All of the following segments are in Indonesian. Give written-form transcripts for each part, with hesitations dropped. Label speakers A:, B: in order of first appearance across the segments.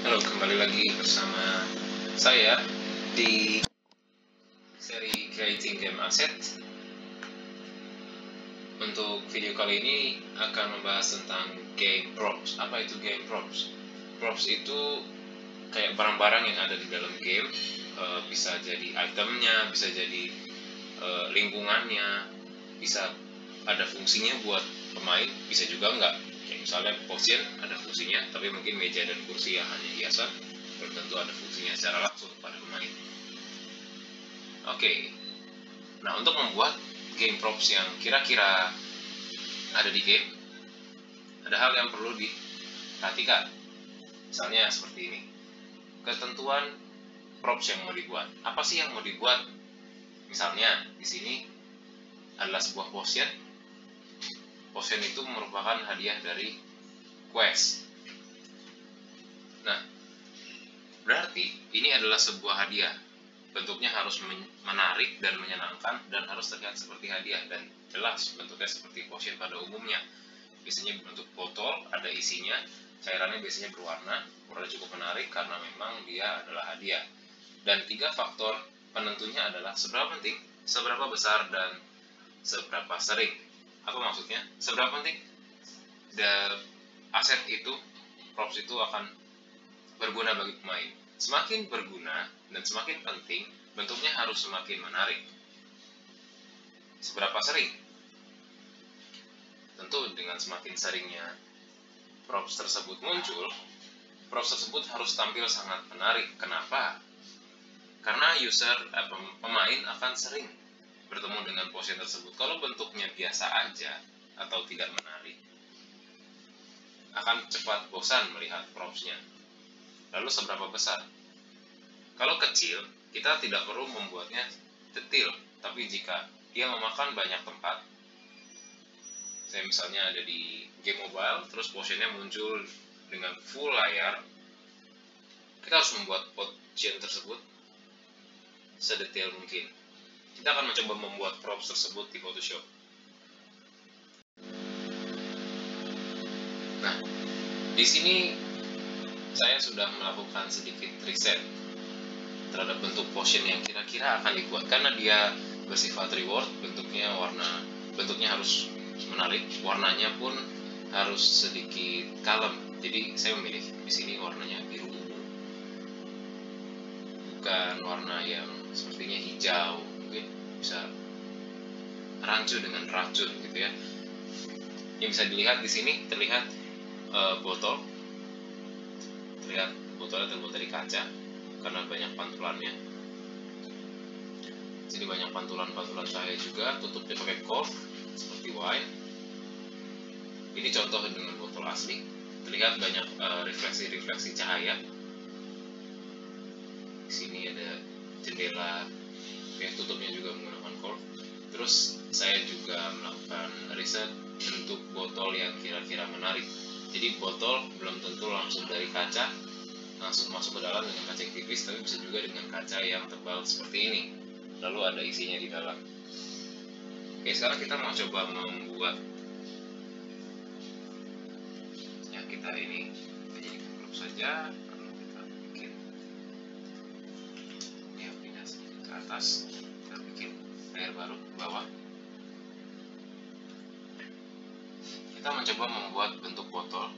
A: Halo, kembali lagi bersama saya di seri Creating Game Asset. Untuk video kali ini akan membahas tentang game props. Apa itu game props? Props itu kayak barang-barang yang ada di dalam game, bisa jadi itemnya, bisa jadi lingkungannya, bisa ada fungsinya buat pemain, bisa juga enggak. Kayak misalnya potion ada fungsinya, tapi mungkin meja dan kursi yang hanya hiasan, belum tentu ada fungsinya secara langsung pada pemain. Oke, nah untuk membuat game props yang kira-kira ada di game, ada hal yang perlu diperhatikan. Misalnya seperti ini, ketentuan props yang mau dibuat. Apa sih yang mau dibuat? Misalnya di sini adalah sebuah potion. Potion itu merupakan hadiah dari quest. Nah, berarti ini adalah sebuah hadiah. Bentuknya harus menarik dan menyenangkan dan harus terlihat seperti hadiah dan jelas bentuknya seperti potion pada umumnya. Biasanya bentuk botol, ada isinya, cairannya biasanya berwarna, warnanya cukup menarik karena memang dia adalah hadiah. Dan 3 faktor penentunya adalah seberapa penting, seberapa besar, dan seberapa sering. Apa maksudnya? Seberapa penting? Aset itu, props itu akan berguna bagi pemain. Semakin berguna dan semakin penting, bentuknya harus semakin menarik. Seberapa sering? Tentu dengan semakin seringnya props tersebut muncul, props tersebut harus tampil sangat menarik. Kenapa? Karena pemain akan sering bertemu dengan potion tersebut. Kalau bentuknya biasa aja atau tidak menarik, akan cepat bosan melihat propsnya. Lalu seberapa besar? Kalau kecil, kita tidak perlu membuatnya detail, tapi jika dia memakan banyak tempat, saya misalnya ada di game mobile, terus potionnya muncul dengan full layar, kita harus membuat potion tersebut sedetail mungkin. Kita akan mencoba membuat props tersebut di Photoshop. Nah, di sini saya sudah melakukan sedikit riset terhadap bentuk potion yang kira-kira akan dibuat, karena dia bersifat reward, bentuknya harus menarik, warnanya pun harus sedikit kalem. Jadi saya memilih di sini warnanya biru ungu, bukan warna yang sepertinya hijau, mungkin bisa rancu dengan racun gitu ya. Yang bisa dilihat di sini terlihat botol, terlihat botolnya terbuat dari kaca karena banyak pantulannya. Sini banyak pantulan-pantulan cahaya juga, tutupnya pakai cork seperti wine. Ini contoh dengan botol asli, terlihat banyak refleksi-refleksi cahaya. Di sini ada jendela, ya tutupnya juga menggunakan cork. Terus saya juga melakukan riset bentuk botol yang kira-kira menarik. Jadi botol belum tentu langsung dari kaca langsung masuk ke dalam dengan kaca yang tipis, tapi bisa juga dengan kaca yang tebal seperti ini. Lalu ada isinya di dalam. Oke, sekarang kita mau coba membuat ya, kita ini jadikan grup saja, lalu kita bikin ya, pindah sedikit ke atas, kita bikin layer baru ke bawah. Kita mencoba membuat bentuk botol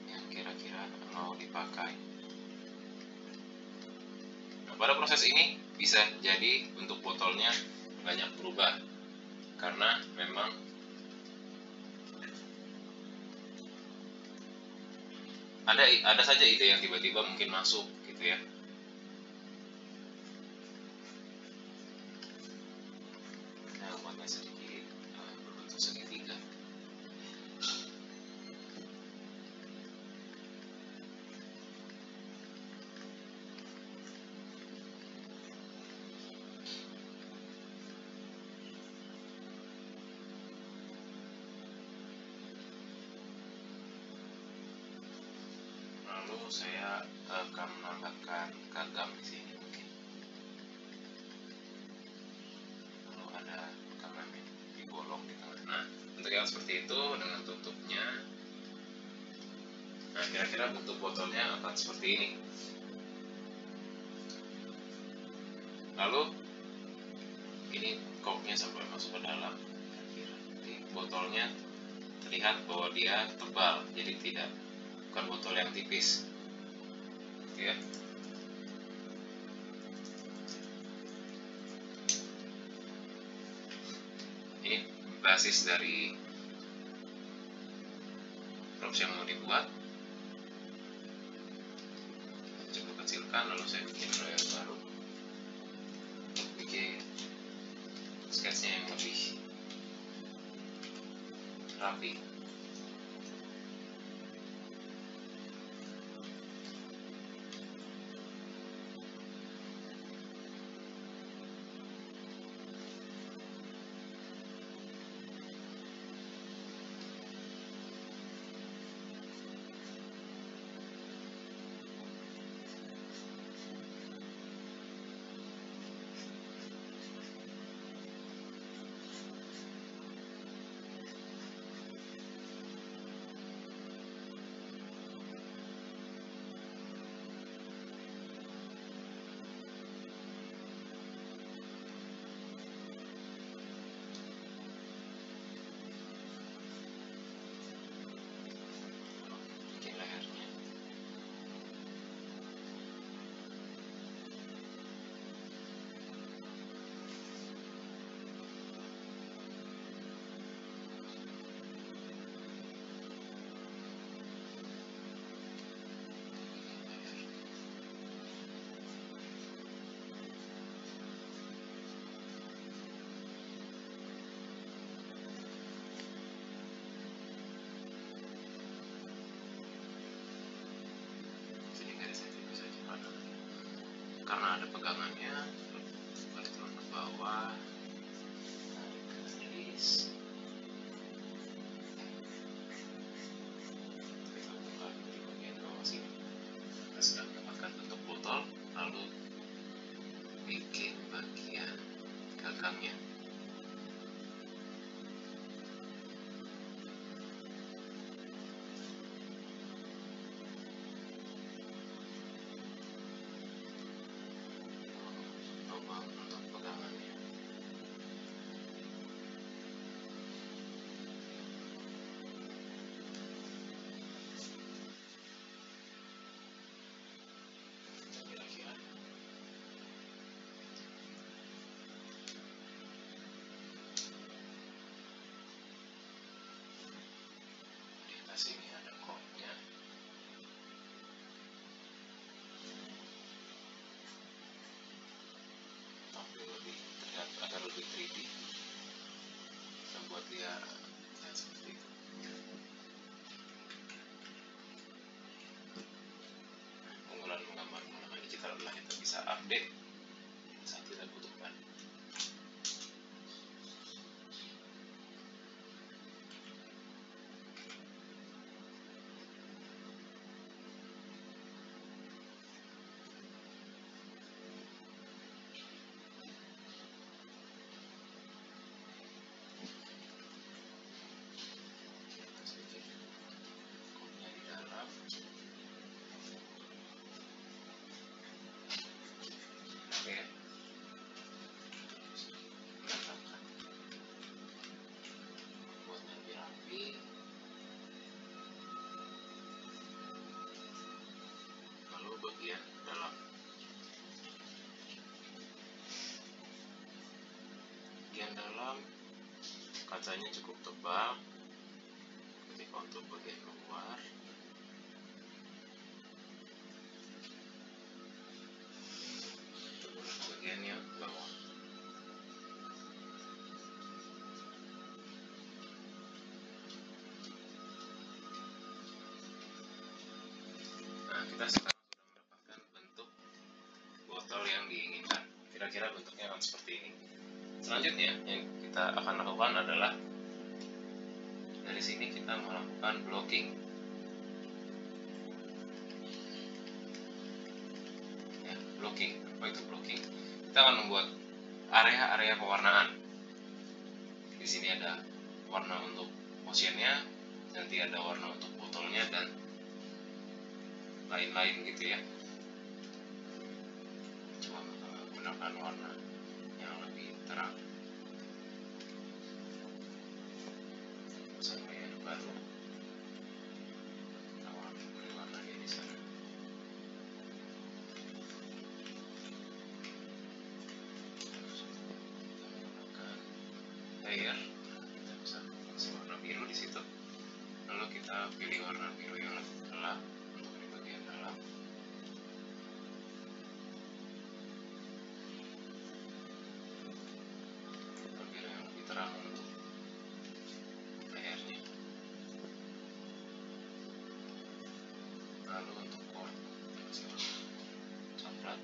A: yang kira-kira mau dipakai. Nah, pada proses ini bisa jadi bentuk botolnya banyak berubah karena memang ada saja ide yang tiba-tiba mungkin masuk gitu ya. Nah, buatnya sedikit berbentuk segitiga. Lalu saya akan menambahkan gagang di sini mungkin. Lalu ada gagannya dibolong di tengah. Nah, untuk yang seperti itu dengan tutupnya Nah, kira-kira bentuk botolnya akan seperti ini. Lalu ini corknya sampai masuk ke dalam. Jadi botolnya terlihat bahwa dia tebal, jadi bukan botol yang tipis. Ya. Ini basis dari props yang mau dibuat. Coba kecilkan, lalu saya bikin layer baru untuk bikin sketsnya yang lebih rapi. Bikin lehernya. Jadi garisnya tipis saja karena ada pegangannya. Garis turun ke bawah, tarik garis. Kita buka di bagian bawah sini. Kita sudah mendapatkan bentuk botol, lalu bikin bagian gagangnya. Coba untuk pegangannya. Kira-kira di atas ini ada corknya. Tampil lebih terlihat agar lebih 3D. Kita buat dia seperti itu. Keunggulan menggambar menggunakan digital adalah kita bisa update saat kita butuhkan. Sedikit corknya di dalam. Oke. Berantakan. Buatnya lebih rapi. Lalu bagian dalam. Bagian dalam kacanya cukup tebal. Ketika untuk bagian luar, bagiannya bawah. Nah, kita sekarang sudah mendapatkan bentuk botol yang diinginkan. Kira-kira bentuknya akan seperti ini. Selanjutnya yang kita akan lakukan adalah dari sini kita melakukan blocking. Ya, blocking. Apa itu blocking? Kita akan membuat area-area pewarnaan. Di sini ada warna untuk motionnya, nanti ada warna untuk botolnya, dan lain-lain gitu ya. Coba menggunakan warna yang lebih terang sama yang baru. Kita beri warna di sana. Layer, kita bisa kasih warna biru di situ. Lalu kita pilih warna biru yang lebih gelap untuk di bagian dalam. Biru yang lebih terang untuk layarnya. Lalu untuk core, kita kasih warna coklat.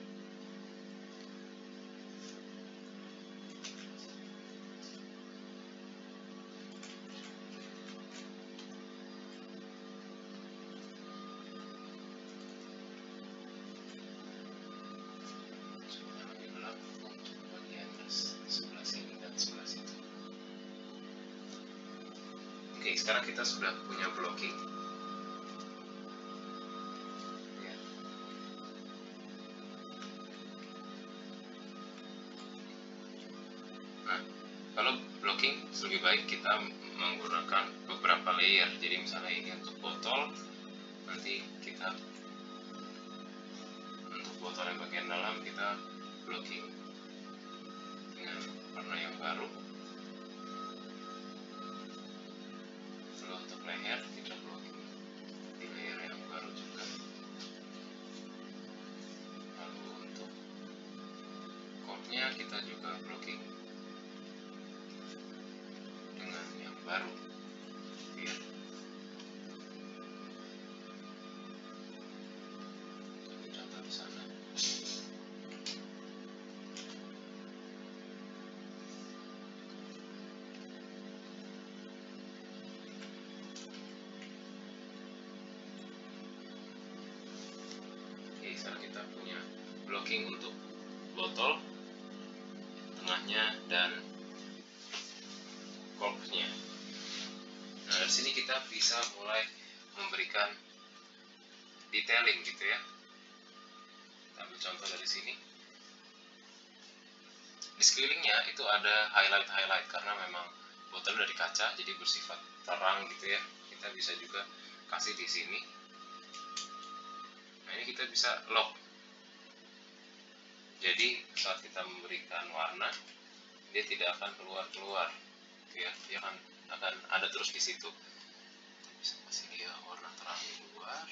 A: Oke, sekarang kita sudah punya blocking. Ya. Nah, kalau blocking lebih baik kita menggunakan beberapa layer. Jadi misalnya ini untuk botol, nanti kita untuk botol yang bagian dalam kita blocking dengan warna yang baru. Lalu untuk leher kita blocking di layer yang baru juga. Lalu untuk core-nya kita juga blocking dengan yang baru. Ya. Jadi contoh di sana. Sekarang kita punya blocking untuk botol, tengahnya, dan corknya. Nah, dari sini kita bisa mulai memberikan detailing gitu ya. Kita ambil contoh dari sini. Di sekelilingnya itu ada highlight karena memang botol dari kaca jadi bersifat terang gitu ya. Kita bisa juga kasih di sini. Nah, ini kita bisa lock. Jadi saat kita memberikan warna, dia tidak akan keluar gitu ya. Dia akan ada terus di situ. Kita bisa kasih dia warna terang di luar.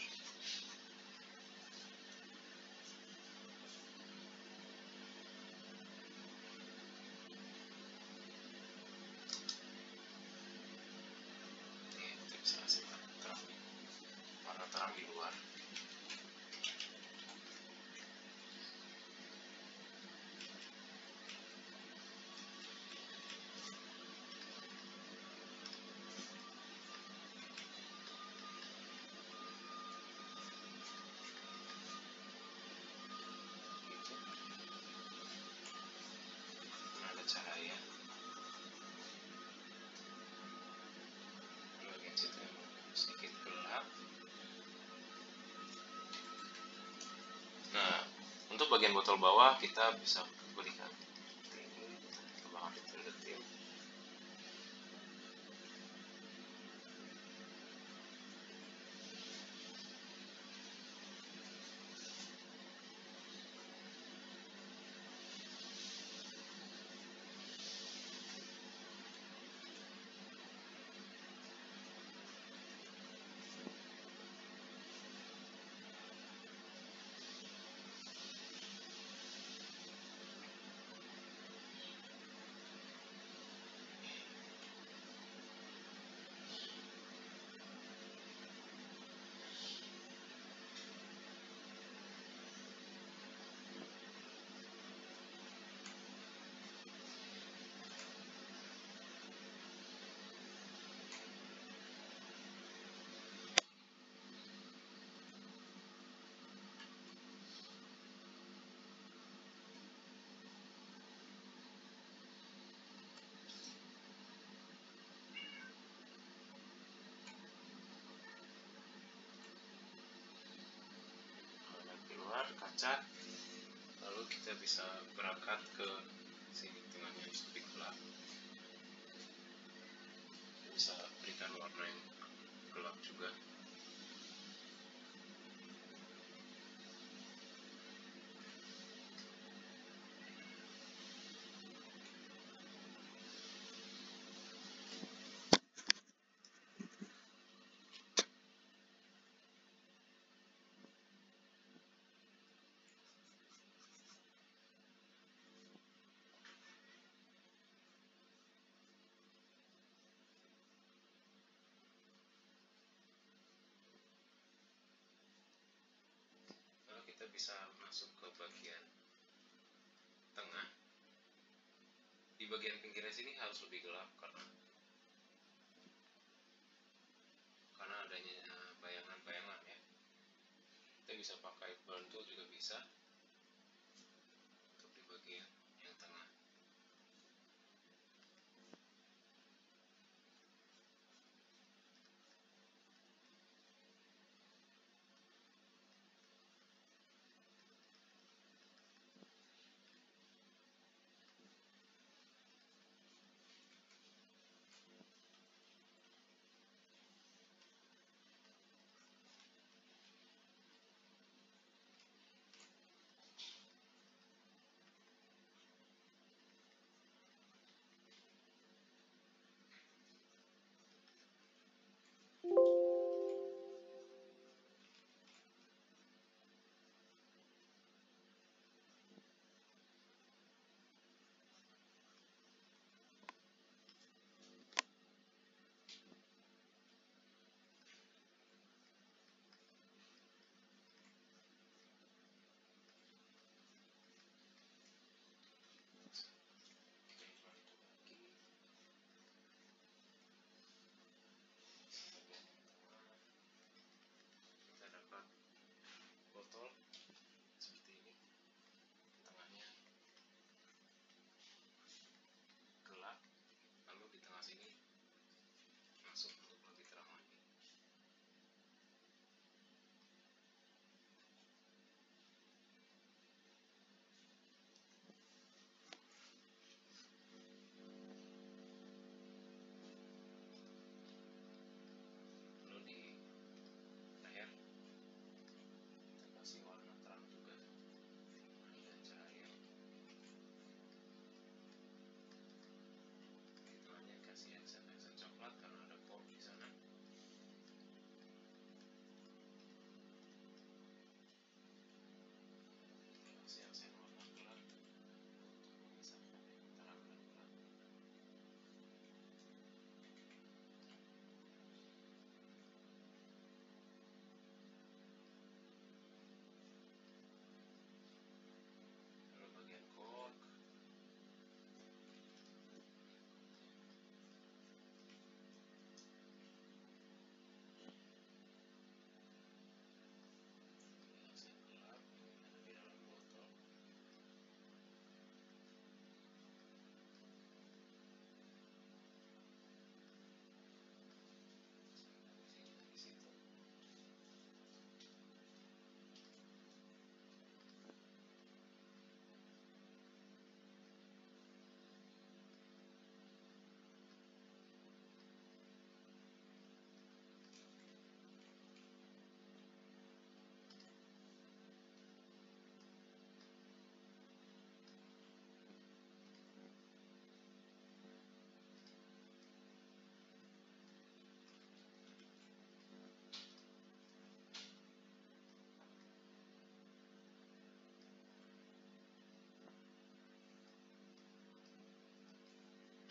A: Kita bisa kasih warna terang di luar. Cahaya bagian situ sedikit gelap. Nah, untuk bagian botol bawah kita bisa berikan tebakan detil-detil. cat, lalu kita bisa berangkat ke sini, tengahnya lebih gelap, bisa berikan warna yang gelap juga. Lalu kita bisa masuk ke bagian tengah. Di bagian pinggirnya sini harus lebih gelap karena adanya bayangan-bayangan ya. Kita bisa pakai burn tool juga bisa untuk di bagian yang tengah. Kita dapat botol seperti ini, tengahnya gelap, lalu di tengah sini masuk untuk lebih terang lagi. Lalu di leher kita kasih warna terang juga, ada cahaya. Di tengahnya kasih aksen-aksen coklat karena ada pop di sana. Kasih aksen warna gelap untuk memisahkan yang terang dan gelap. Lalu bagian cork, aksen gelap yang ada di dalam botol. Di situ.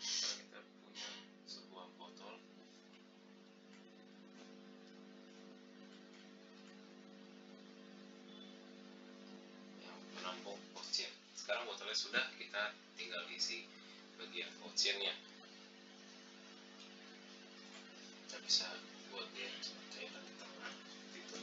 A: Kita punya sebuah botol yang menampung pouch. Sekarang botolnya sudah, kita tinggal isi bagian pouch-nya. Kita bisa buat dia seperti di tengah gitu.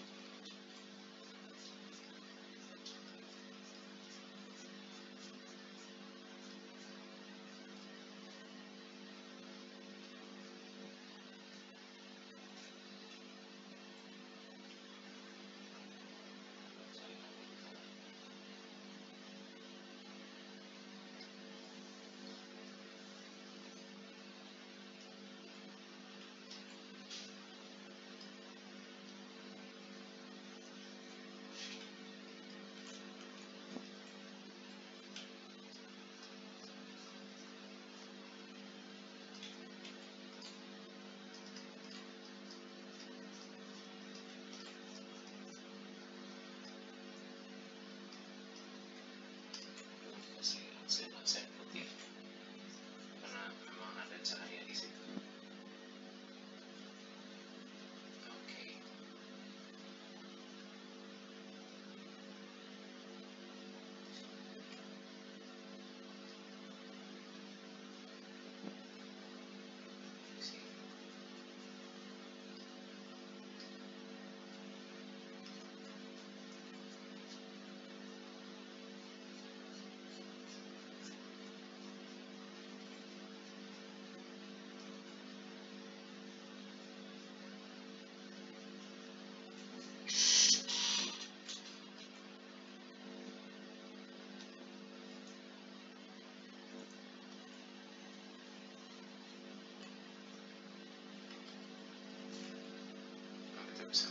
A: bisa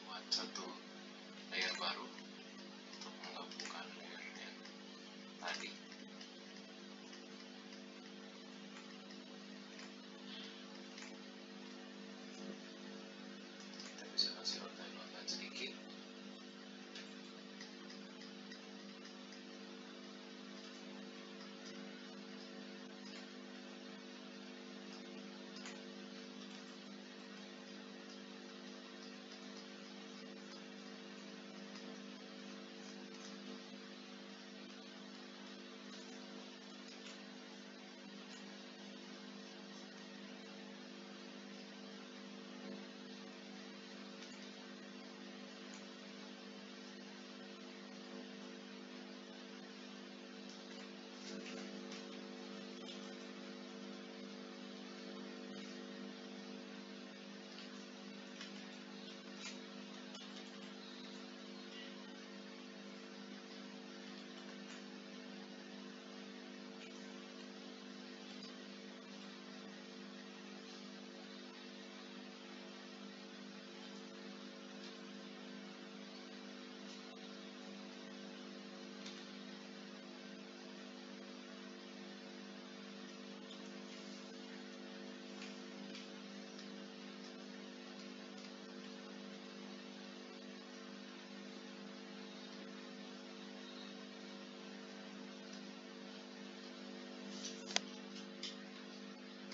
A: buat satu layer baru untuk menggabungkan layernya tadi. Kita bisa kasih outline sedikit.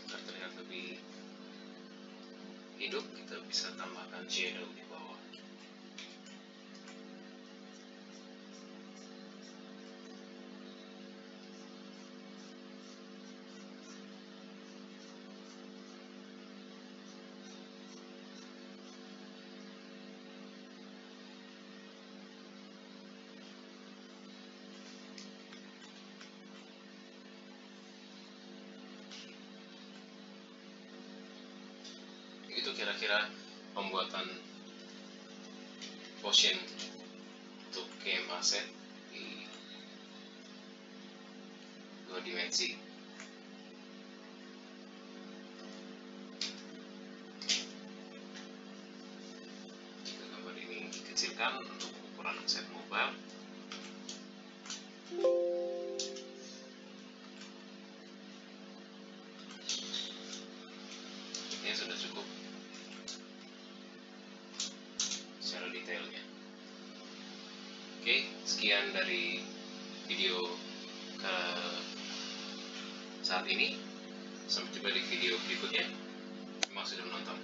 A: Terlihat lebih hidup, kita bisa tambahkan shadow di bawah. Itu kira-kira pembuatan motion untuk game asset di 2 dimensi. Jika gambar ini dikecilkan untuk ukuran aset mobile, ini sudah cukup secara detailnya. Oke, sekian dari video saat ini. Sampai jumpa di video berikutnya. Terima kasih sudah menonton.